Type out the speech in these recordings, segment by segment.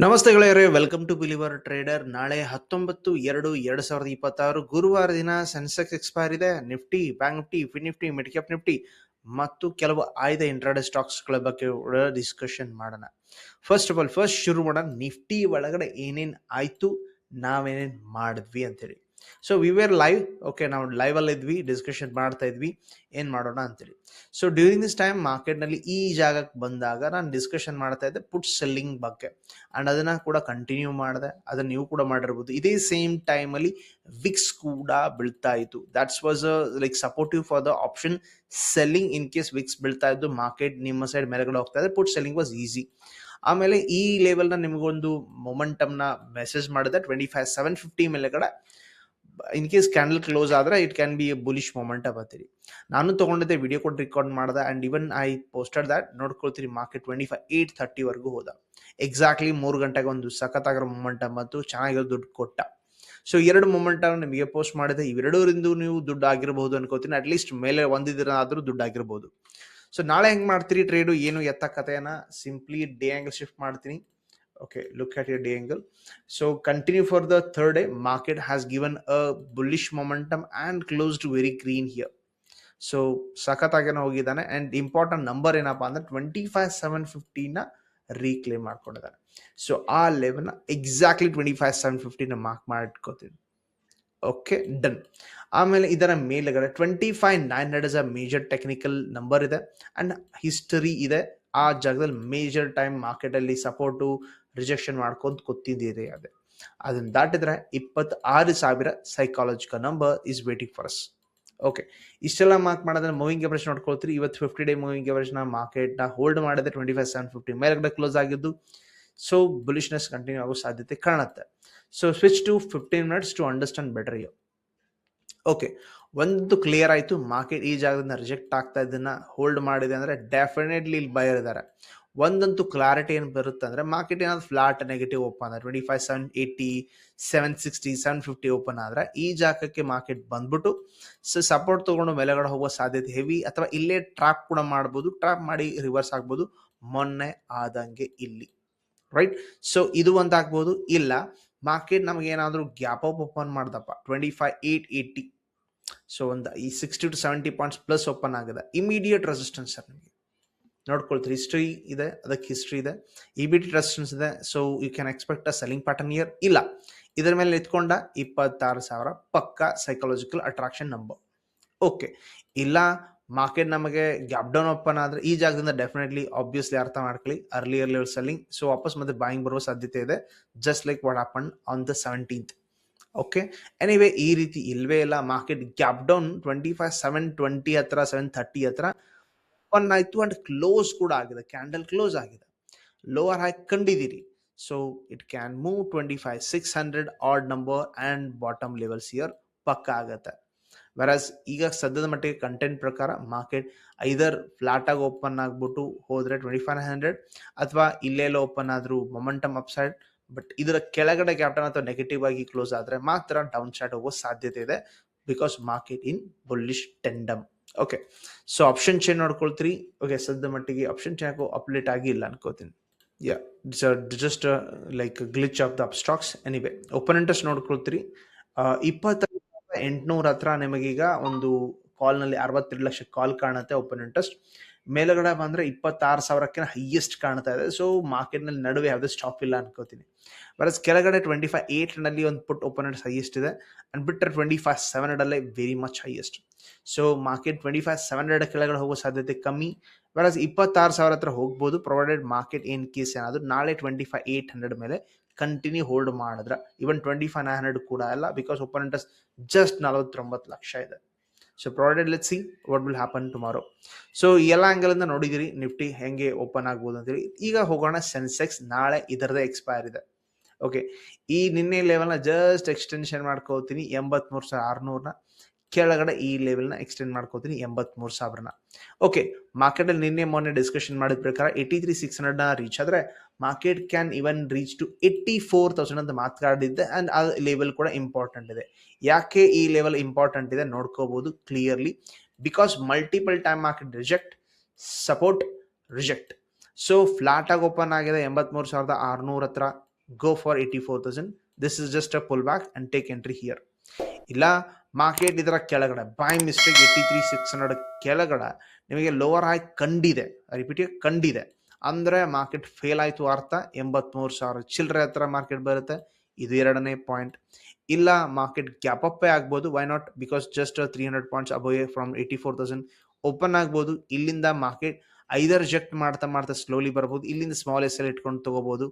ನಮಸ್ತೆ ಗೆಳೆಯರೇ, welcome to believer trader. ನಾಳೆ 19/2/2026 ಗುರುವಾರ ದಿನ ಸೆನ್ಸೆಕ್ಸ್ ಎಕ್ಸ್ಪೈರ್ ಇದೆ. Nifty, bank Nifty, fin Nifty, mid cap Nifty ಮತ್ತು ಕೆಲವು ಆಯ್ದ ಇಂಟ್ರಾಡೇ ಸ್ಟಾಕ್ಸ್ಗಳ ಬಗ್ಗೆ ಡಿಸ್ಕಷನ್ ಮಾಡೋಣ. ಫಸ್ಟ್ ಆಫ್ ಆಲ್ ಶುರು ಮಾಡೋಣ. ನಿಫ್ಟಿ ಒಳಗಡೆ ಏನೇನು ಆಯ್ತು, ನಾವೇನೇನು ಮಾಡಿದ್ವಿ ಅಂತೇಳಿ. So we were live. Okay, ನಾವು ಲೈವ್ ಅಲ್ಲಿ ಇದ್ವಿ, ಡಿಸ್ಕಷನ್ ಮಾಡ್ತಾ ಇದ್ವಿ ಏನ್ ಮಾಡೋಣ ಅಂತೇಳಿ. ಸೊ ಡ್ಯೂರಿಂಗ್ ದಿಸ್ ಟೈಮ್ ಮಾರ್ಕೆಟ್ನಲ್ಲಿ ಈ ಜಾಗಕ್ಕೆ ಬಂದಾಗ ನಾನು ಡಿಸ್ಕಷನ್ ಮಾಡ್ತಾ ಇದ್ದೆ ಪುಟ್ ಸೆಲ್ಲಿಂಗ್ ಬಗ್ಗೆ, ಅಂಡ್ ಅದನ್ನ ಕೂಡ ಕಂಟಿನ್ಯೂ ಮಾಡಿದೆ. ಅದನ್ನ ನೀವು ಕೂಡ ಮಾಡಿರ್ಬೋದು. ಇದೇ ಸೇಮ್ ಟೈಮ್ ಅಲ್ಲಿ ವಿಕ್ಸ್ ಕೂಡ ಬೀಳ್ತಾ ಇತ್ತು. That's was like supportive for the option selling. In case Vicks ಬೀಳ್ತಾ ಇದ್ದು ಮಾರ್ಕೆಟ್ ನಿಮ್ಮ ಸೈಡ್ ಮೇಲೆಗಡೆ ಹೋಗ್ತಾ ಇದೆ, ಪುಟ್ ಸೆಲ್ಲಿಂಗ್ ವಾಸ್ ಈಸಿ. ಆಮೇಲೆ ಈ ಲೆವೆಲ್ನ ನಿಮಗೊಂದು ಮೊಮೆಂಟಮ್ನ ಮೆಸೇಜ್ ಮಾಡಿದೆ 25,750 ಮೇಲೆಗಡೆ. ಇನ್ ಕೇಸ್ ಕ್ಯಾಂಡಲ್ ಕ್ಲೋಸ್ ಆದ್ರೆ it can be a bullish moment ಬರ್ತೀರಿ. ನಾನು ತಗೊಂಡಿದ್ದೆ, ವಿಡಿಯೋ ಕೊಟ್ಟು ರೆಕಾರ್ಡ್ ಮಾಡಿದೆ, and even I posted that. ನೋಡ್ಕೊಳ್ತೀರಿ, ಮಾರ್ಕೆಟ್ 25,830 ವರೆಗೂ ಹೋದ. ಎಕ್ಸಾಕ್ಟ್ಲಿ 3 ಗಂಟೆಗೆ ಒಂದು ಸಖತ್ತಾಗಿರೋ ಮೊಮೆಂಟಮ್ ಮತ್ತು ಚೆನ್ನಾಗಿರೋ ದುಡ್ಡು ಕೊಟ್ಟ. ಸೊ 2 ಮೊಮೆಂಟಮ್ ನಿಮಗೆ ಪೋಸ್ಟ್ ಮಾಡಿದೆ. ಇವೆರಡರಿಂದ ನೀವು ದುಡ್ಡು ಆಗಿರಬಹುದು ಅನ್ಕೋತೀನಿ. ಅಟ್ಲೀಸ್ಟ್ ಮೇಲೆ ಒಂದಿನ ಆದ್ರೂ ದುಡ್ಡು ಆಗಿರಬಹುದು. ಸೊ ನಾಳೆ ಹೆಂಗ್ ಮಾಡ್ತೀರಿ ಟ್ರೇಡು, ಏನು ಎತ್ತ ಕಥೆಯನ್ನ ಸಿಂಪ್ಲಿ ಡೇ ಆಂಗಲ್ ಶಿಫ್ಟ್ ಮಾಡ್ತೀನಿ. Okay, look at your day angle. So continue for the third day. Market has given a bullish momentum and closed very green here. So ಸಖತ್ತಾಗೇನೋ ಹೋಗಿದ್ದಾನೆ. ಅಂಡ್ ಇಂಪಾರ್ಟೆಂಟ್ ನಂಬರ್ ಏನಪ್ಪಾ ಅಂದ್ರೆ 25,750 reclaim ಮಾಡ್ಕೊಂಡಿದ್ದಾನೆ. So ಆ level exactly 25,750 mark ಮಾಡಿಟ್ಕೋತೀನಿ. Okay, done. ಆಮೇಲೆ ಇದರ ಮೇಲೆಗಡೆ 25,900 is a major technical number ಇದೆ ಅಂಡ್ ಹಿಸ್ಟರಿ ಇದೆ. ಆ ಜಾಗದಲ್ಲಿ ಮೇಜರ್ ಟೈಮ್ ಮಾರ್ಕೆಟ್ ಅಲ್ಲಿ ಸಪೋರ್ಟು ರಿಜೆಕ್ಷನ್ ಮಾಡ್ಕೊಂತ ಕೂತಿದ್ದೀರಿ. ಅದನ್ನ ದಾಟಿದ್ರೆ 26,000 psychological number is waiting for us. Okay, ಇಷ್ಟೆಲ್ಲ ಮಾರ್ಕ್ ಮಾಡೋದ್ರೆ ಮೂವಿಂಗ್ ಎವರೇಜ್ ನೋಡ್ಕೊಳ್ತೀರಿ. ಇವತ್ತು 50 ಡೇ ಮೂವಿಂಗ್ ಎವರೇಜ್ ನ ಮಾರ್ಕೆಟ್ ನ ಹೋಲ್ಡ್ ಮಾಡಿದ್ರೆ 25,750 ಮೇಲ್ಗಡೆ ಕ್ಲೋಸ್ ಆಗಿದ್ದು. ಸೊ ಬುಲಿಶ್ನೆಸ್ ಕಂಟಿನ್ಯೂ ಆಗೋ ಸಾಧ್ಯತೆ ಕಾಣುತ್ತೆ. So switch to 15 minutes to understand better you. Okay, ಒಂದು ಕ್ಲಿಯರ್ ಆಯಿತು, ಮಾರ್ಕೆಟ್ ಈ ಜಾಗದಿಂದ ರಿಜೆಕ್ಟ್ ಆಗ್ತಾ ಇದನ್ನ ಹೋಲ್ಡ್ ಮಾಡಿದೆ ಅಂದರೆ ಡೆಫಿನೆಟ್ಲಿ ಇಲ್ಲಿ ಬಯರ್ ಇದ್ದಾರೆ. ಒಂದಂತೂ ಕ್ಲಾರಿಟಿ ಏನು ಬರುತ್ತೆ ಅಂದರೆ, ಮಾರ್ಕೆಟ್ ಏನಾದ್ರು ಫ್ಲಾಟ್ ನೆಗೆಟಿವ್ ಓಪನ್ ಅಂದರೆ 25,780, 760, 750 ಓಪನ್ ಆದರೆ ಈ ಜಾಗಕ್ಕೆ ಮಾರ್ಕೆಟ್ ಬಂದ್ಬಿಟ್ಟು ಸಪೋರ್ಟ್ ತೊಗೊಂಡು ಮೇಲೆಗಡೆ ಹೋಗೋ ಸಾಧ್ಯತೆ ಹೆವಿ, ಅಥವಾ ಇಲ್ಲೇ ಟ್ರಾಪ್ ಕೂಡ ಮಾಡ್ಬೋದು. ಟ್ರಾಪ್ ಮಾಡಿ ರಿವರ್ಸ್ ಆಗ್ಬೋದು, ಮೊನ್ನೆ ಆದಂಗೆ ಇಲ್ಲಿ. ರೈಟ್. ಸೊ ಇದು ಒಂದು ಆಗ್ಬೋದು. ಇಲ್ಲ ಮಾರ್ಕೆಟ್ ನಮಗೆ ಏನಾದರೂ ಗ್ಯಾಪ್ ಅಪ್ ಓಪನ್ ಮಾಡ್ದಪ್ಪ 25,880, ಸೊ ಒಂದು ಈ 60 to 70 ಪಾಯಿಂಟ್ಸ್ ಪ್ಲಸ್ ಓಪನ್ ಆಗಿದೆ, ಇಮಿಡಿಯೇಟ್ ರೆಸಿಸ್ಟೆನ್ಸ್ ಸರ್. ನಿಮಗೆ ನೋಡ್ಕೊಳ್ತೀರಿ, ಹಿಸ್ಟ್ರಿ ಇದೆ, ಅದಕ್ಕೆ ಹಿಸ್ಟ್ರಿ ಇದೆ, ಇಮಿಡಿಯೇಟ್ ರೆಸಿಸ್ಟೆನ್ಸ್ ಇದೆ. So you can expect a selling pattern here. ಇಲ್ಲ ಇದರ ಮೇಲೆ ನಿಂತ್ಕೊಂಡ 26,000 ಪಕ್ಕಾ ಸೈಕಾಲಜಿಕಲ್ ಅಟ್ರಾಕ್ಷನ್ ನಂಬರ್. ಓಕೆ, ಇಲ್ಲ ಮಾರ್ಕೆಟ್ ನಮಗೆ ಗ್ಯಾಪ್ ಡೌನ್ ಓಪನ್ ಆದ್ರೆ ಈ ಜಾಗದಿಂದ ಡೆಫಿನೆಟ್ಲಿ ಆಬ್ವಿಯಸ್ಲಿ ಅರ್ಥ ಮಾಡ್ಕೊಳ್ಳಿ ಅರ್ಲಿಯರ್ ಲೆವೆಲ್ ಸೆಲ್ಲಿಂಗ್. ಸೊ ವಾಪಸ್ ಮತ್ತೆ ಬಾಯಿಂಗ್ ಬರುವ ಸಾಧ್ಯತೆ ಇದೆ, just like what happen on the 17th. Okay, anyway ಈ ರೀತಿ ಇಲ್ವೇ ಇಲ್ಲ. ಮಾರ್ಕೆಟ್ ಗ್ಯಾಪ್ ಡೌನ್ 25,720 ಹತ್ರ, 730 ಹತ್ರ ಓಪನ್ ಆಯ್ತು ಅಂಡ್ ಕ್ಲೋಸ್ ಕೂಡ ಆಗಿದೆ. ಕ್ಯಾಂಡಲ್ ಕ್ಲೋಸ್ ಆಗಿದೆ, ಲೋವರ್ ಹೈ ಕಂಡಿದ್ದೀರಿ. So it can move 25,600 odd number and bottom levels ಇಯರ್ ಪಕ್ಕ ಆಗತ್ತೆ. ವೆರಾಸ್ ಈಗ ಸದ್ಯದ ಮಟ್ಟಿಗೆ ಕಂಟೆಂಟ್ ಪ್ರಕಾರ ಮಾರ್ಕೆಟ್ ಐದರ್ ಫ್ಲಾಟ್ ಆಗಿ ಓಪನ್ ಆಗ್ಬಿಟ್ಟು ಹೋದ್ರೆ 2500, ಅಥವಾ ಇಲ್ಲೆಲ್ಲ ಓಪನ್ ಆದ್ರೂ ಮೊಮೆಂಟಮ್ ಅಪ್ಸೈಡ್. ಬಟ್ ಇದರ ಕೆಳಗಡೆ ಕ್ಯಾಪ್ಟನ್ ಅಥವಾ ನೆಗೆಟಿವ್ ಆಗಿ ಕ್ಲೋಸ್ ಆದ್ರೆ ಮಾತ್ರ ಡೌನ್ ಸೈಡ್ ಹೋಗೋ ಸಾಧ್ಯತೆ ಇದೆ, because market in bullish tandem. Okay, so option chain ನೋಡ್ಕೊಳ್ತೀರಿ. ಓಕೆ, ಸದ್ಯ ಮಟ್ಟಿಗೆ ಆಪ್ಷನ್ ಚೇನ್ ಅಪ್ಡೇಟ್ ಆಗಿಲ್ಲ ಅನ್ಕೋತೀನಿ. Yeah, just like glitch of the stocks. Anyway open interest ನೋಡ್ಕೊಳ್ತೀರಿ. 2800 ಹತ್ರ ನಿಮಗೀಗ ಒಂದು ಕಾಲ್ ನಲ್ಲಿ 62 ಲಕ್ಷ ಕಾಲ್ ಕಾಣುತ್ತೆ. ಓಪನ್ ಇಂಟ್ರೆಸ್ಟ್ ಮೇಲುಗಡೆ ಬಂದ್ರೆ 26,000ಕ್ಕೆ ಹೈಯೆಸ್ಟ್ ಕಾಣ್ತಾ ಇದೆ. ಸೊ ಮಾರ್ಕೆಟ್ ನಲ್ಲಿ ನಡುವೆ ಯಾವುದೇ ಸ್ಟಾಪ್ ಇಲ್ಲ ಅನ್ಕೋತೀನಿ. ಬರಸ್ ಕೆಳಗಡೆ 25,800 ಒಂದು ಪುಟ್ ಓಪನ್ ಇಂಟ್ರೆಸ್ಟ್ ಹೈಯೆಸ್ಟ್ ಇದೆ, ಅನ್ಬಿಟ್ರೆ 25,700 very much highest. So market 25,700 ಕೆಳಗಡೆ ಹೋಗೋ ಸಾಧ್ಯತೆ ಕಮ್ಮಿ. ಬರಸ್ 26,000 ಹತ್ರ ಹೋಗ್ಬೋದು, ಪ್ರೊವೈಡೆಡ್ ಮಾರ್ಕೆಟ್ ಏನ್ ಕೇಸ್ ಏನಾದ್ರು ನಾಳೆ 25,800 ಮೇಲೆ ಕಂಟಿನ್ಯೂ ಹೋಲ್ಡ್ ಮಾಡಿದ್ರೆ. ಇವನ್ 25,900 ಕೂಡ ಅಲ್ಲ, because open interest just 49 lakh ಇದೆ. So provided let's see what will happen tomorrow. So ಎಲ್ಲ ಆಂಗಲ್ ಇಂದ ನೋಡಿದಿರಿ ನಿಫ್ಟಿ ಹೆಂಗೆ ಓಪನ್ ಆಗ್ಬೋದು ಅಂತೇಳಿ. ಈಗ ಹೋಗೋಣ ಸೆನ್ಸೆಕ್ಸ್. ನಾಳೆ ಇದರದೇ ಎಕ್ಸ್ಪೈರ್ ಇದೆ. ಓಕೆ, ಈ ನಿನ್ನೆ ಲೆವೆಲ್ನ ಜಸ್ಟ್ ಎಕ್ಸ್ಟೆನ್ಷನ್ ಮಾಡ್ಕೋತೀನಿ 83,600ನ. ಕೆಳಗಡೆ ಈ ಲೆವೆಲ್ನ ಎಕ್ಸ್ಟೆಂಡ್ ಮಾಡ್ಕೋತೀನಿ 83,000ನ. ಓಕೆ, ಮಾರ್ಕೆಟ್ ಅಲ್ಲಿ ನಿನ್ನೆ ಮೊನ್ನೆ ಡಿಸ್ಕಷನ್ ಮಾಡಿದ ಪ್ರಕಾರ 83,600 ರೀಚ್ ಆದ್ರೆ market can even reach to 84,000 ಅಂತ ಮಾತಾಡಿದ್ದೆ. ಅಂಡ್ ಆ ಲೆವೆಲ್ ಕೂಡ ಇಂಪಾರ್ಟೆಂಟ್ ಇದೆ. ಯಾಕೆ ಈ ಲೆವೆಲ್ ಇಂಪಾರ್ಟೆಂಟ್ ಇದೆ ನೋಡ್ಕೋಬಹುದು clearly. Because multiple time market reject, support, reject. So flat ಆಗಿ ಓಪನ್ ಆಗಿದೆ 83,600 ಹತ್ರ. Go for 84,000. This is just a pull back and take entry here. ಇಲ್ಲ ಮಾರ್ಕೆಟ್ ಇದರ ಕೆಳಗಡೆ ಬೈ ಮಿಸ್ಟೇಕ್ 83,600 ಕೆಳಗಡೆ ನಿಮಗೆ ಲೋವರ್ ಹೈ ಕಂಡಿದೆ, ರಿಪೀಟ್ ಕಂಡಿದೆ ಅಂದ್ರೆ ಮಾರ್ಕೆಟ್ ಫೇಲ್ ಆಯ್ತು ಅರ್ಥ. 83,000 ಚಿಲ್ಲರೆ ಹತ್ರ ಮಾರ್ಕೆಟ್ ಬರುತ್ತೆ. ಇದು ಎರಡನೇ ಪಾಯಿಂಟ್. ಇಲ್ಲ ಮಾರ್ಕೆಟ್ ಗ್ಯಾಪ್ ಅಪ್ ಆಗ್ಬೋದು, why not, because just 300 points above from 84,000 open ಆಗ್ಬೋದು. ಇಲ್ಲಿಂದ ಮಾರ್ಕೆಟ್ ಐದರ್ ರಿಜೆಕ್ಟ್ ಮಾಡ್ತಾ ಮಾಡ್ತಾ ಸ್ಲೋಲಿ ಬರ್ಬೋದು, ಇಲ್ಲಿಂದ ಸ್ಮಾಲ್ ಎಸ್ ಎಲ್ ಇಟ್ಕೊಂಡು ತಗೋಬಹುದು.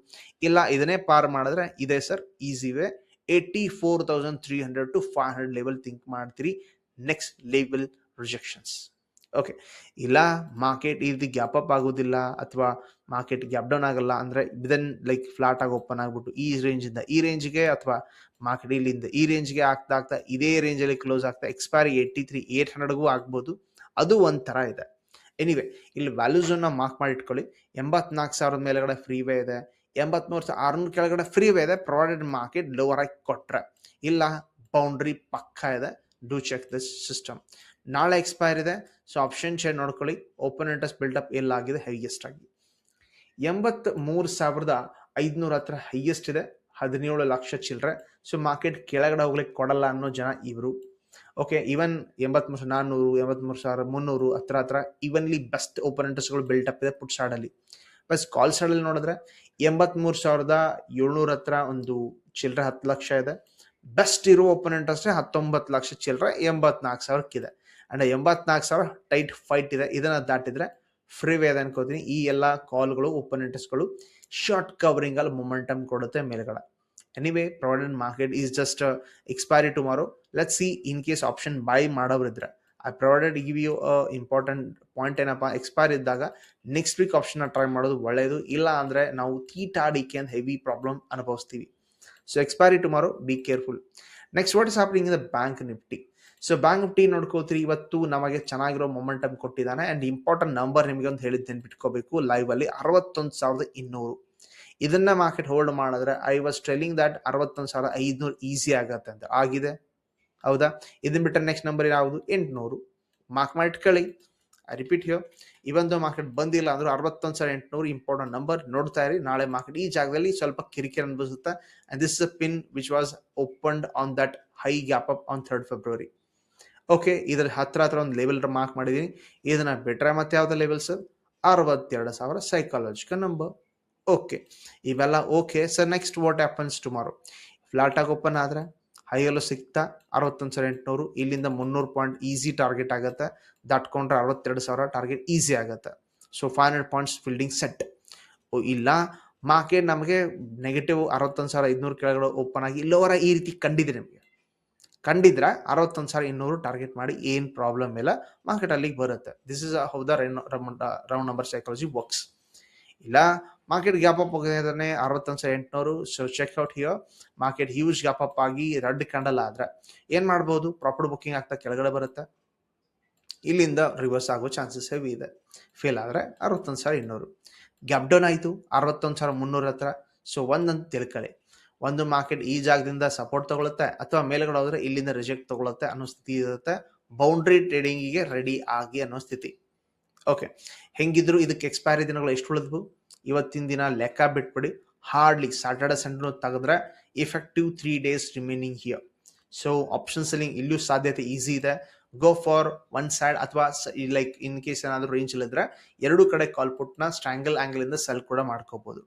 ಇಲ್ಲ ಇದನ್ನೇ ಪಾರ್ ಮಾಡಿದ್ರೆ ಇದೆ sir easy way 84,300 to 500 level think ಮಾಡ್ತೀರಿ ನೆಕ್ಸ್ಟ್ ಲೆವೆಲ್ ರಿಜೆಕ್ಷನ್ಸ್. ಓಕೆ, ಇಲ್ಲ ಮಾರ್ಕೆಟ್ ಈ ರೀತಿ ಗ್ಯಾಪ್ ಅಪ್ ಆಗೋದಿಲ್ಲ ಅಥವಾ ಮಾರ್ಕೆಟ್ ಗ್ಯಾಪ್ ಡೌನ್ ಆಗಲ್ಲ ಅಂದ್ರೆ ಇದನ್ ಲೈಕ್ ಫ್ಲಾಟ್ ಆಗಿ ಓಪನ್ ಆಗ್ಬಿಟ್ಟು ಈ ರೇಂಜ್ ಇಂದ ಈ ರೇಂಜ್ಗೆ ಅಥವಾ ಮಾರ್ಕೆಟ್ ಇಲ್ಲಿಂದ ಈ ರೇಂಜ್ಗೆ ಆಗ್ತಾ ಆಗ್ತಾ ಇದೇ ರೇಂಜ್ ಅಲ್ಲಿ ಕ್ಲೋಸ್ ಆಗ್ತಾ ಎಕ್ಸ್ಪೈರಿ 83,800ಗೂ ಆಗ್ಬೋದು. ಅದು ಒಂಥರ ಇದೆ. ಎನಿವೆ ಇಲ್ಲಿ ವ್ಯಾಲ್ಯೂಸ್ ನ ಮಾರ್ಕ್ ಮಾಡಿ ಇಟ್ಕೊಳ್ಳಿ. 84,000 ಮೇಲೆಗಡೆ ಫ್ರೀವೇ ಇದೆ, 83,600 ಕೆಳಗಡೆ ಫ್ರೀವೇ ಇದೆ ಪ್ರೊವೈಡೆಡ್ ಮಾರ್ಕೆಟ್ ಲೋವರ್ ಆಗಿ ಕೊಟ್ರೆ. ಇಲ್ಲ ಬೌಂಡ್ರಿ ಪಕ್ಕ ಇದೆ. Do check this system. ನಾಳೆ ಎಕ್ಸ್ಪೈರ್ ಇದೆ, ಸೊ ಆಪ್ಷನ್ ಶೇರ್ ನೋಡ್ಕೊಳ್ಳಿ. ಓಪನ್ ಇಂಟ್ರೆಸ್ಟ್ ಬಿಲ್ಡಪ್ ಎಲ್ಲಾಗಿದೆ ಹೈಯೆಸ್ಟ್ ಆಗಿ 83,500 ಹತ್ರ ಹೈಯೆಸ್ಟ್ ಇದೆ, 17 ಲಕ್ಷ ಚಿಲ್ಲರೆ. ಸೊ ಮಾರ್ಕೆಟ್ ಕೆಳಗಡೆ ಹೋಗ್ಲಿಕ್ಕೆ ಕೊಡಲ್ಲ ಅನ್ನೋ ಜನ ಇವರು. ಓಕೆ, ಈವನ್ 83,400 83,300 ಹತ್ರ ಹತ್ರ ಈವನ್ಲಿ ಬೆಸ್ಟ್ ಓಪನ್ ಇಂಟ್ರೆಸ್ಟ್ಗಳು ಬಿಲ್ಡಪ್ ಇದೆ ಪುಟ್ ಸೈಡ್ ಅಲ್ಲಿ. ಬಸ್ ಕಾಲ್ ಸೈಡ್ ಅಲ್ಲಿ ನೋಡಿದ್ರೆ 83,700 ಹತ್ರ ಒಂದು ಚಿಲ್ಲರೆ 10 ಲಕ್ಷ ಇದೆ. ಬೆಸ್ಟ್ ಇರೋ ಓಪನ್ ಇಂಟ್ರೆಸ್ಟ್ 19 ಲಕ್ಷ ಚಿಲ್ಲರೆ 84,000 ಇದೆ. ಅಂಡ್ 84,000 ಟೈಟ್ ಫೈಟ್ ಇದೆ. ಇದನ್ನ ದಾಟಿದ್ರೆ ಫ್ರೀ ವೇ ಇದೆ ಅನ್ಕೋತೀನಿ. ಈ ಎಲ್ಲ ಕಾಲ್ಗಳು ಓಪನ್ ಇಂಟ್ರೆಸ್ಟ್ಗಳು ಶಾರ್ಟ್ ಕವರಿಂಗ್ ಅಲ್ಲಿ ಮೊಮೆಂಟಮ್ ಕೊಡುತ್ತೆ ಮೇಲ್ಗಡೆ. Anyway provided market is just expiry tomorrow. Let's see in case option buy ಮಾಡೋರಿದ್ರೆ I provided give you important point ಏನಪ್ಪ, ಎಕ್ಸ್ಪೈರ್ ಇದ್ದಾಗ ನೆಕ್ಸ್ಟ್ ವೀಕ್ ಆಪ್ಷನ್ ಟ್ರೈ ಮಾಡೋದು ಒಳ್ಳೆಯದು. ಇಲ್ಲ ಅಂದ್ರೆ ನಾವು ತೀಟಾಡಿಕೆ ಅಂತ ಹೆವಿ ಪ್ರಾಬ್ಲಮ್ ಅನುಭವಿಸ್ತೀವಿ. So expiry tomorrow, be careful. Next what is happening in the bank Nifty. So bank Nifty ನೋಡ್ಕೋತೀರಿ, ಇವತ್ತು ನಮಗೆ ಚೆನ್ನಾಗಿರೋ ಮೊಮೆಂಟಮ್ ಕೊಟ್ಟಿದ್ದಾನೆ. ಅಂಡ್ ಇಂಪಾರ್ಟೆಂಟ್ ನಂಬರ್ ನಿಮಗೆ ಒಂದು ಹೇಳಿದ್ದೇನೆ ಬಿಟ್ಕೋಬೇಕು ಲೈವ್ ಅಲ್ಲಿ, 61,200. ಇದನ್ನ ಮಾರ್ಕೆಟ್ ಹೋಲ್ಡ್ ಮಾಡಿದ್ರೆ I was telling that 61,500 easy ಆಗತ್ತೆ ಅಂತ. ಆಗಿದೆ ಹೌದಾ? ಇದನ್ನ ಬಿಟ್ಟರೆ ನೆಕ್ಸ್ಟ್ ನಂಬರ್ ಯಾವುದು? 800. ಮಾರ್ಕ್ ಮಾಡಿ ಇಟ್ಕೊಳ್ಳಿ. ಐ ರಿಪೀಟ್ ಹಿಯರ್, ಇವೊಂದು ಮಾರ್ಕೆಟ್ ಬಂದಿಲ್ಲ ಅಂದ್ರೆ 61,800 ಇಂಪಾರ್ಟೆಂಟ್ ನಂಬರ್. ನೋಡ್ತಾ ಇರಿ, ನಾಳೆ ಮಾರ್ಕೆಟ್ ಈ ಜಾಗದಲ್ಲಿ ಸ್ವಲ್ಪ ಕಿರಿಕಿರಿ ಅನ್ಬಿಸುತ್ತೆ. And this is a pin which was opened on that high gap up on 3rd February. ಓಕೆ, ಇದ್ರ ಹತ್ರ ಒಂದು ಲೆವೆಲ್ ಮಾರ್ಕ್ ಮಾಡಿದೀನಿ. ಇದನ್ನ ಬಿಟ್ರೆ ಮತ್ತೆ ಯಾವ್ದು level sir? 62,000 psychological number. Okay, ಇವೆಲ್ಲ okay sir. Next what happens tomorrow? Flat ಆಗಿ ಓಪನ್ ಆದ್ರೆ ಹೈಯಲ್ಲೂ ಸಿಗ್ತಾ 61,800, ಇಲ್ಲಿಂದ 300 ಪಾಯಿಂಟ್ ಈಸಿ ಟಾರ್ಗೆಟ್ ಆಗುತ್ತೆ. ದಾಟ್ಕೊಂಡ್ರೆ 62,000 ಟಾರ್ಗೆಟ್ ಈಸಿ ಆಗುತ್ತೆ. So 500 points fielding set. ಇಲ್ಲ ಮಾರ್ಕೆಟ್ ನಮಗೆ ನೆಗೆಟಿವ್ 61,500 ಕೆಳಗಡೆ ಓಪನ್ ಆಗಿ ಲೋವರ್ ಈ ರೀತಿ ಕಂಡಿದೆ, ನಿಮಗೆ ಕಂಡಿದ್ರೆ 61,200 ಟಾರ್ಗೆಟ್ ಮಾಡಿ, ಏನ್ ಪ್ರಾಬ್ಲಮ್ ಇಲ್ಲ, ಮಾರ್ಕೆಟ್ ಅಲ್ಲಿಗೆ ಬರುತ್ತೆ. This is how the round number psychology works. ಇಲ್ಲ ಮಾರ್ಕೆಟ್ ಗ್ಯಾಪ್ ಅಪ್ ಹೋಗಿದ್ದಾನೆ 61,800. So check out here. Market huge gap up ಆಗಿ ರೆಡ್ ಕ್ಯಾಂಡಲ್ ಆದ್ರೆ ಏನ್ ಮಾಡ್ಬೋದು? ಪ್ರಾಫಿಟ್ ಬುಕ್ಕಿಂಗ್ ಆಗ್ತಾ ಕೆಳಗಡೆ ಬರುತ್ತೆ, ಇಲ್ಲಿಂದ ರಿವರ್ಸ್ ಆಗೋ ಚಾನ್ಸಸ್ ಹೆವಿ ಇದೆ. ಫೇಲ್ ಆದ್ರೆ 61,200. ಗ್ಯಾಪ್ ಡೌನ್ ಆಯ್ತು 61,300 ಹತ್ರ. ಸೊ ಒಂದಂತ ತಿಳ್ಕೊಳ್ಳಿ, ಒಂದು ಮಾರ್ಕೆಟ್ ಈ ಜಾಗದಿಂದ ಸಪೋರ್ಟ್ ತಗೊಳುತ್ತೆ ಅಥವಾ ಮೇಲ್ಗಡೆ ಹೋದ್ರೆ ಇಲ್ಲಿಂದ ರಿಜೆಕ್ಟ್ ತಗೊಳುತ್ತೆ ಅನ್ನೋ ಸ್ಥಿತಿ ಇರುತ್ತೆ. ಬೌಂಡ್ರಿ ಟ್ರೇಡಿಂಗಿಗೆ ರೆಡಿ ಆಗಿ ಅನ್ನೋ ಸ್ಥಿತಿ. ಓಕೆ, ಹೆಂಗಿದ್ರು ಇದಕ್ಕೆ ಎಕ್ಸ್ಪೈರಿ ದಿನಗಳು ಎಷ್ಟು ಉಳಿದ್ವು? ಇವತ್ತಿನ ದಿನ ಲೆಕ್ಕ ಬಿಟ್ಬಿಡಿ. ಹಾರ್ಡ್ಲಿ ಸ್ಯಾಟರ್ಡೆ ಸಂಡೇ ತೆಗೆದ್ರೆ effective 3 days remaining here. So option selling ಇಲ್ಲೂ ಸಾಧ್ಯತೆ ಈಸಿ ಇದೆ. ಗೋ ಫಾರ್ ಒನ್ ಸೈಡ್ ಅಥವಾ ಲೈಕ್ ಇನ್ ಕೇಸ್ ಏನಾದರೂ ರೇಂಜ್ ಇಲ್ಲಿದ್ರೆ ಎರಡು ಕಡೆ ಕಾಲ್ ಪುಟ್ನ ಸ್ಟ್ರಾಂಗಲ್ ಆಂಗಲ್ ಇಂದ ಸೆಲ್ ಕೂಡ ಮಾಡ್ಕೋಬಹುದು.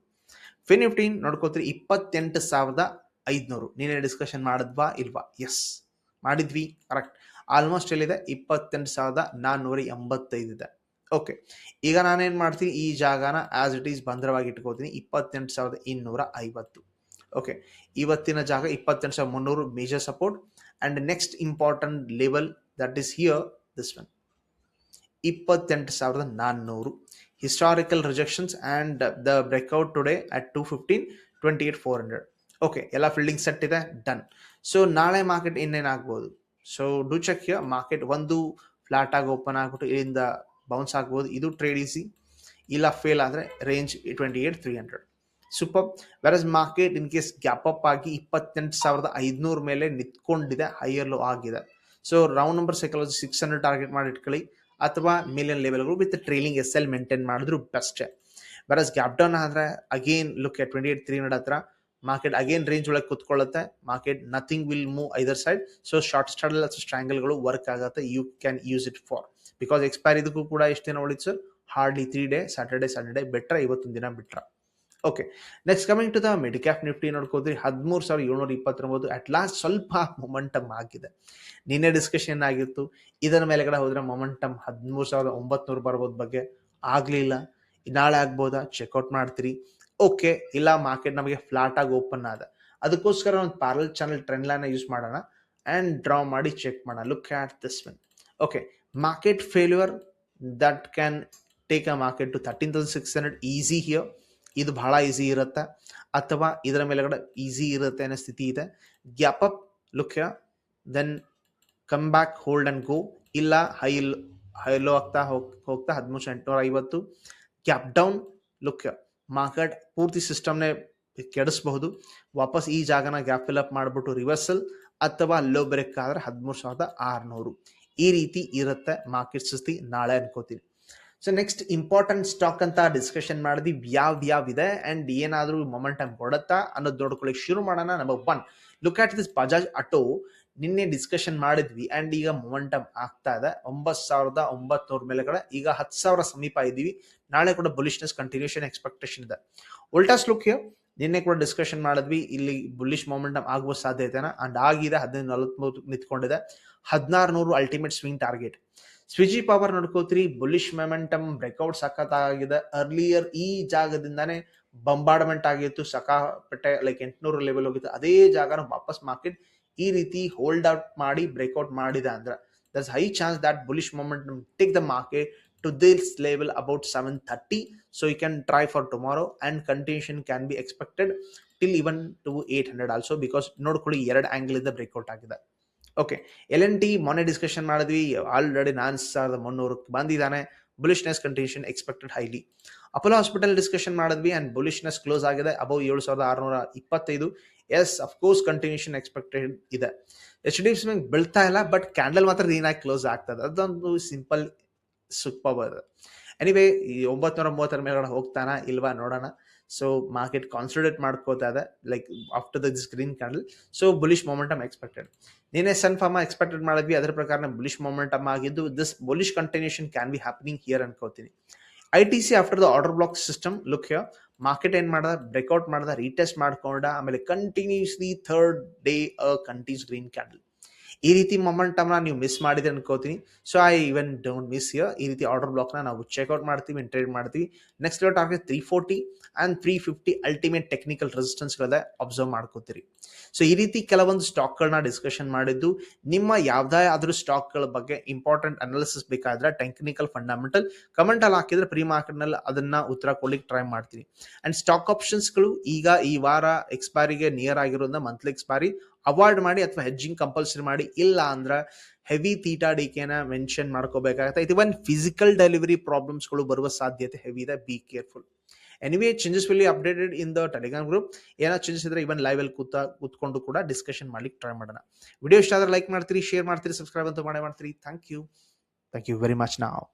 ಫಿನ್ ನಿಫ್ಟಿ ನೋಡ್ಕೋತೀರಿ 28,500. ನೀನೇ ಡಿಸ್ಕಷನ್ ಮಾಡಿದ್ವಾ ಇಲ್ವಾ? ಎಸ್ ಮಾಡಿದ್ವಿ, ಕರೆಕ್ಟ್. ಆಲ್ಮೋಸ್ಟ್ ಎಲ್ಲಿದೆ? 28,485 ಇದೆ. ಓಕೆ, ಈಗ ನಾನೇನ್ ಮಾಡ್ತೀನಿ, ಈ ಜಾಗನ ಆಸ್ ಇಟ್ ಈಸ್ ಬಂದ್ರವಾಗಿ ಇಟ್ಕೋತೀನಿ 28,250. ಓಕೆ, ಇವತ್ತಿನ ಜಾಗ 28,300 major support. And next important level that is here, this one 28,400 historical rejections and the breakout today at 215, 28,400. Okay, ಎಲ್ಲ ಫೀಲ್ಡಿಂಗ್ ಸೆಟ್ ಇದೆ, ಡನ್. ಸೊ ನಾಳೆ ಮಾರ್ಕೆಟ್ ಇನ್ನೇನಾಗ್ಬೋದು? So do check here. Market ಒಂದು flat ಆಗಿ open ಆಗ್ಬಿಟ್ಟು ಇಲ್ಲಿಂದ bounce ಆಗ್ಬೋದು, ಇದು ಟ್ರೇಡ್ ಈಸಿ. ಇಲ್ಲ ಫೇಲ್ ಆದರೆ range 28,300. Super. Versus market in case gap up ಆಗಿ 28,500 ಮೇಲೆ ನಿಂತ್ಕೊಂಡಿದೆ, ಹೈಯರ್ ಲೋ ಆಗಿದೆ. So round number psychology 600 target ಮಾಡಿ ಇಟ್ಕೊಳ್ಳಿ, ಅಥವಾ ಮೇಲಿನ ಲೆವೆಲ್ಗಳು with trailing S L maintain ಮಾಡಿದ್ರು ಬೆಸ್ಟ್. ಬರಸ್ ಗ್ಯಾಪ್ ಡೌನ್ ಆದ್ರೆ ಅಗೇನ್ ಲುಕ್ ಎಟ್ 28,300 ಹತ್ರ ಮಾರ್ಕೆಟ್ ಅಗೇನ್ ರೇಂಜ್ ಒಳಗೆ ಕುತ್ಕೊಳ್ಳುತ್ತೆ. Market nothing will move either side. So short straddle ಅಥವಾ ಸ್ಟ್ರ್ಯಾಂಗಲ್ಗಳು ವರ್ಕ್ ಆಗುತ್ತೆ. You can use it for because ಎಕ್ಸ್ಪೈರಿದಕ್ಕೂ ಕೂಡ ಎಷ್ಟು ದಿನ ಉಳಿತು ಸರ್? ಹಾರ್ಡ್ಲಿ 3 ಡೇ, ಸ್ಯಾಟರ್ಡೆ ಬಿಟ್ರೆ ಇವತ್ತೊಂದು ದಿನ ಬಿಟ್ರ. Okay, next coming to the mid cap Nifty ನೋಡ್ಕೋದ್ರಿ 13,729 ಅಟ್ ಲಾಸ್ಟ್ ಸ್ವಲ್ಪ ಮೊಮೆಂಟಮ್ ಆಗಿದೆ. ನಿನ್ನೆ ಡಿಸ್ಕಷನ್ ಆಗಿತ್ತು, ಇದರ ಮೇಲೆಗಡೆ ಹೋದ್ರೆ ಮೊಮೆಂಟಮ್ 13,900 ಬರ್ಬೋದು ಬಗ್ಗೆ ಆಗ್ಲಿಲ್ಲ. ನಾಳೆ ಆಗ್ಬೋದಾ? ಚೆಕ್ಔಟ್ ಮಾಡ್ತೀರಿ. ಓಕೆ, ಇಲ್ಲ ಮಾರ್ಕೆಟ್ ನಮಗೆ ಫ್ಲಾಟ್ ಆಗಿ ಓಪನ್ ಆದ, ಅದಕ್ಕೋಸ್ಕರ ಒಂದು parallel channel trend line use ಮಾಡೋಣ ಅಂಡ್ ಡ್ರಾ ಮಾಡಿ ಚೆಕ್ ಮಾಡೋಣ. Look at this one. Okay, market failure that can take a market to 13,600 easy here. ಇದು ಬಹಳ ಈಸಿ ಇರುತ್ತೆ, ಅಥವಾ ಇದರ ಮೇಲೆಗಡೆ ಈಸಿ ಇರುತ್ತೆ ಅನ್ನೋ ಸ್ಥಿತಿ ಇದೆ. Gap up, look here, then come back, hold and go. ಇಲ್ಲ ಹೈಲೋ ಆಗ್ತಾ ಹೋಗ್ತಾ 13,850 gap down. Look here, market ಪೂರ್ತಿ ಸಿಸ್ಟಮ್ನೇ ಕೆಡಿಸಬಹುದು. ವಾಪಸ್ ಈ ಜಾಗನ ಗ್ಯಾಪ್ ಫಿಲ್ ಅಪ್ ಮಾಡಿಬಿಟ್ಟು ರಿವರ್ಸಲ್ ಅಥವಾ ಲೋ ಬ್ರೇಕ್ ಆದ್ರೆ 13,600 ಈ ರೀತಿ ಇರುತ್ತೆ ಮಾರ್ಕೆಟ್ ಸ್ಥಿತಿ ನಾಳೆ ಅನ್ಕೋತೀನಿ. ಸೊ ನೆಕ್ಸ್ಟ್ ಇಂಪಾರ್ಟೆಂಟ್ ಸ್ಟಾಕ್ ಅಂತ ಡಿಸ್ಕಷನ್ ಮಾಡಿದ್ವಿ, ಯಾವ ಇದೆ ಅಂಡ್ ಏನಾದರೂ ಮೊಮೆಂಟಮ್ ಕೊಡುತ್ತಾ ಅನ್ನೋದು ನೋಡ್ಕೊಳ್ಳಿ. ಶುರು ಮಾಡೋಣ. Number 1, look at this Bajaj Auto. ನಿನ್ನೆ ಡಿಸ್ಕಷನ್ ಮಾಡಿದ್ವಿ ಅಂಡ್ ಈಗ ಮೊಮೆಂಟಮ್ ಆಗ್ತಾ ಇದೆ. 9,900 ಮೇಲೆಗಡೆ ಈಗ 10,000 ಸಮೀಪ ಇದ್ದೀವಿ. ನಾಳೆ ಕೂಡ ಬುಲಿಶ್ನೆಸ್ ಕಂಟಿನ್ಯೂಷನ್ ಎಕ್ಸ್ಪೆಕ್ಟೇಷನ್ ಇದೆ. ವೋಲ್ಟಾಸ್ ಲುಕ್ ಹಿಯರ್, ನಿನ್ನೆ ಕೂಡ ಡಿಸ್ಕಷನ್ ಮಾಡಿದ್ವಿ, ಇಲ್ಲಿ ಬುಲಿಶ್ ಮೊಮೆಂಟಮ್ ಆಗುವ ಸಾಧ್ಯತೆನ ಅಂಡ್ ಆಗಿದೆ. 1543 ನಿಂತ್ಕೊಂಡಿದೆ. 1600 ಅಲ್ಟಿಮೇಟ್ ಸ್ವಿಂಗ್ ಟಾರ್ಗೆಟ್. ಸ್ವಿಜಿ ಪವರ್ ನೋಡ್ಕೋತೀರಿ, ಬುಲಿಶ್ ಮೊಮೆಂಟಮ್ ಬ್ರೇಕ್ಔಟ್ ಸಖತ್ತಾಗಿದೆ. ಅರ್ಲಿಯರ್ ಈ ಜಾಗದಿಂದಾನೇ ಬಂಬಾರ್ಡ್ಮೆಂಟ್ ಆಗಿತ್ತು, ಸಕಾಪಟ್ಟೆ ಲೈಕ್ 800 ಲೆವೆಲ್ ಹೋಗಿತ್ತು. ಅದೇ ಜಾಗನ ವಾಪಸ್ ಮಾರ್ಕೆಟ್ ಈ ರೀತಿ ಹೋಲ್ಡ್ ಔಟ್ ಮಾಡಿ ಬ್ರೇಕ್ಔಟ್ ಮಾಡಿದೆ ಅಂದ್ರೆ ದರ್ಸ್ high chance that bullish momentum take the market to this level about 730. So you can try for tomorrow and continuation can be expected till even to 800 also because ನೋಡ್ಕೊಳ್ಳಿ 2 angle ಇಂದ breakout ಆಗಿದೆ. Okay, LNT ಮೊನ್ನೆ discussion ಮಾಡಿದ್ವಿ, already 4,300 ಬಂದಿದ್ದಾನೆ. Bullishness continuation expected highly. Apollo hospital discussion ಮಾಡಿದ್ವಿ and bullishness close ಆಗಿದೆ above 7,625. Yes, of course continuation expected ಇದೆ. HDFC bank ಬೀಳ್ತಾ ಇಲ್ಲ, ಬಟ್ ಕ್ಯಾಂಡಲ್ ಮಾತ್ರ ರೀನಾಗಿ ಕ್ಲೋಸ್ ಆಗ್ತದೆ. ಅದೊಂದು ಸಿಂಪಲ್ ಸೂಪರ್. ಎನಿವೇ, ಈ 930 ಮೇಲ್ಗಡೆ ಹೋಗ್ತಾನ ಇಲ್ವಾ ನೋಡೋಣ. ಸೊ ಮಾರ್ಕೆಟ್ ಕಾನ್ಸಂಟ್ರೇಟ್ ಮಾಡ್ಕೋತಾ ಇದೆ like after this green candle. So bullish momentum expected. ನೀನೇ ಸನ್ ಫಾರ್ಮಾ ಎಕ್ಸ್ಪೆಕ್ಟೆಡ್ ಮಾಡಿದ್ವಿ, ಅದರ ಪ್ರಕಾರ ಬುಲಿಶ್ ಮೊಮೆಂಟಮ್ ಆಗಿದ್ದು this bullish continuation can be happening here ಅನ್ಕೋತೀನಿ. ITC after the order block system look here, market ಏನ್ ಮಾಡ್ದ? ಬ್ರೇಕ್ಔಟ್ ಮಾಡ್ದ, retest ಮಾಡ್ಕೊಂಡ, ಆಮೇಲೆ continuously third day continues green candle. ಈ ರೀತಿ ಮೊಮೆಂಟಮ್ನ ನೀವು ಮಿಸ್ ಮಾಡಿದ್ರೆ ಅನ್ಕೋತೀನಿ. So I even don't miss here. ಈ ರೀತಿ ಆರ್ಡರ್ ಬ್ಲಾಕ್ನ ನಾವು ಚೆಕ್ಔಟ್ ಮಾಡ್ತೀವಿ, ಟ್ರೇಡ್ ಮಾಡ್ತೀವಿ. Next level target 340 and 350 ultimate technical ರೆಸಿಸ್ಟೆನ್ಸ್ಗಳನ್ನ ಅಬ್ಸರ್ವ್ ಮಾಡ್ಕೋತೀರಿ. ಸೊ ಈ ರೀತಿ ಕೆಲವೊಂದು ಸ್ಟಾಕ್ಗಳನ್ನ ಡಿಸ್ಕಷನ್ ಮಾಡಿದ್ದು. ನಿಮ್ಮ ಯಾವುದೇ ಆದರೂ ಸ್ಟಾಕ್ಗಳ ಬಗ್ಗೆ ಇಂಪಾರ್ಟೆಂಟ್ ಅನಾಲಿಸಿಸ್ ಬೇಕಾದ್ರೆ ಟೆಕ್ನಿಕಲ್ ಫಂಡಮೆಂಟಲ್ ಕಮೆಂಟಲ್ಲಿ ಹಾಕಿದ್ರೆ ಪ್ರೀ ಮಾರ್ಕೆಟ್ನಲ್ಲಿ ಅದನ್ನ ಉತ್ತರ ಕೊಡ್ಲಿಕ್ಕೆ ಟ್ರೈ ಮಾಡ್ತೀನಿ. ಆ್ಯಂಡ್ ಸ್ಟಾಕ್ ಆಪ್ಷನ್ಸ್ಗಳು ಈಗ ಈ ವಾರ ಎಕ್ಸ್ಪೈರಿಗೆ ನಿಯರ್ ಆಗಿರೋದ್ರಿಂದ ಮಂತ್ಲಿ ಎಕ್ಸ್ಪೈರಿ ಅವಾಯ್ಡ್ ಮಾಡಿ ಅಥವಾ ಹೆಡ್ಜಿಂಗ್ ಕಂಪಲ್ಸರಿ ಮಾಡಿ. ಇಲ್ಲ ಅಂದ್ರೆ ಹೆವಿ ತೀಟಾ ಡಿಕೆನ ಮೆನ್ಷನ್ ಮಾಡ್ಕೋಬೇಕಾಗತ್ತೆ. ಇದು ಒಂದು ಫಿಸಿಕಲ್ ಡೆಲಿವರಿ ಪ್ರಾಬ್ಲಮ್ಸ್ಗಳು ಬರುವ ಸಾಧ್ಯತೆ ಹೆವಿ ಇದೆ. Be careful. Anyway, changes will be updated in the Telegram group. ಏನೋ ಚೇಂಜಸ್ ಇದ್ರೆ ಇವನ್ ಲೈವ್ ಅಲ್ಲಿ ಕೂತ್ಕೊಂಡು ಕೂಡ ಡಿಸ್ಕಷನ್ ಮಾಡ್ಲಿಕ್ಕೆ ಟ್ರೈ ಮಾಡೋಣ. ವಿಡಿಯೋ ಇಷ್ಟ ಆದ್ರೆ ಲೈಕ್ ಮಾಡ್ತೀರಿ, ಶೇರ್ ಮಾಡ್ತೀರಿ, ಸಬ್ಸ್ಕ್ರೈಬ್ ಅಂತ ಮಾಡ್ತೀರಿ. Thank you very much. ನಾವು